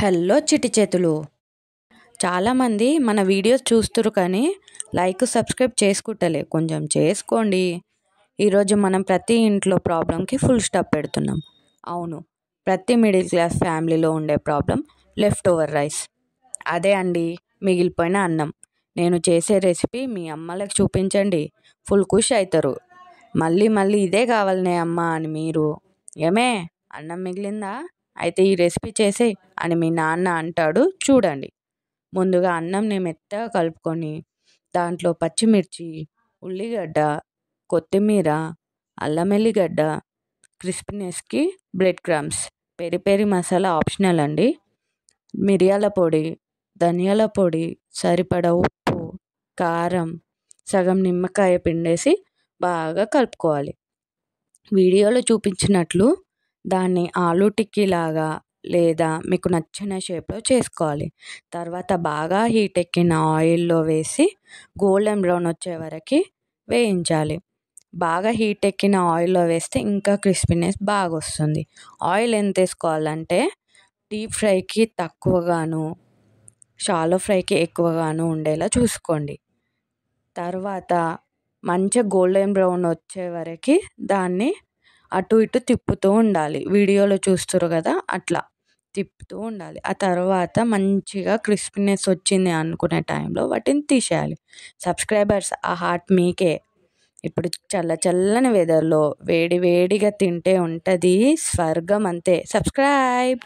Hello చిట్టి చేతులు. చాలామంది మన వీడియోస్ చూస్తురు కానీ లైక్ సబ్స్క్రైబ్ చేసుకుంటలే, కొంచెం చేసుకోండి. ఈరోజు మనం ప్రతి ఇంట్లో ప్రాబ్లంకి ఫుల్ స్టాప్ పెడుతున్నాం. అవును, ప్రతి మిడిల్ క్లాస్ ఫ్యామిలీలో ఉండే ప్రాబ్లం లెఫ్ట్ ఓవర్ రైస్. అదే అండి, మిగిలిపోయిన అన్నం. నేను చేసే రెసిపీ మీ అమ్మలకు చూపించండి, ఫుల్ ఖుష్ అవుతారు. మళ్ళీ మళ్ళీ ఇదే కావాలనే అమ్మ అని మీరు, ఏమే అన్నం మిగిలిందా, అయితే ఈ రెసిపీ చేసే అని మీ నాన్న అంటాడు. చూడండి, ముందుగా అన్నంని మెత్తగా కలుపుకొని దాంట్లో పచ్చిమిర్చి, ఉల్లిగడ్డ, కొత్తిమీర, అల్లం వెల్లిగడ్డ, క్రిస్పీనెస్కి bread crumbs, peri peri masala optional అండి, మిరియాల పొడి, ధనియాల పొడి, సరిపడా ఉప్పు, కారం, సగం నిమ్మకాయ పిండేసి బాగా కలుపుకోవాలి. వీడియోలో చూపించినట్లు దాన్ని ఆలూ టిక్కీ లాగా లేదా మీకు నచ్చిన షేప్లో చేసుకోవాలి. తర్వాత బాగా హీట్ ఎక్కిన ఆయిల్లో వేసి గోల్డెన్ బ్రౌన్ వచ్చే వరకు వేయించాలి. బాగా హీట్ ఎక్కిన ఆయిల్లో వేస్తే ఇంకా క్రిస్పీనెస్ బాగా వస్తుంది. ఆయిల్ ఎంత వేసుకోవాలంటే డీప్ ఫ్రైకి తక్కువగాను, షాలో ఫ్రైకి ఎక్కువగాను ఉండేలా చూసుకోండి. తర్వాత మంచిగా గోల్డెన్ బ్రౌన్ వచ్చే వరకు దాన్ని అటు ఇటు తిప్పుతూ ఉండాలి. వీడియోలో చూస్తారు కదా, అట్లా తిప్పుతూ ఉండాలి. ఆ తర్వాత మంచిగా క్రిస్పీనెస్ వచ్చింది అనుకునే టైంలో వాటిని తీసేయాలి. సబ్స్క్రైబర్స్, ఆ హార్ట్ మీకే. ఇప్పుడు చల్లని వెదర్లో వేడి వేడిగా తింటే ఉంటుంది స్వర్గం అంతే. సబ్స్క్రైబ్.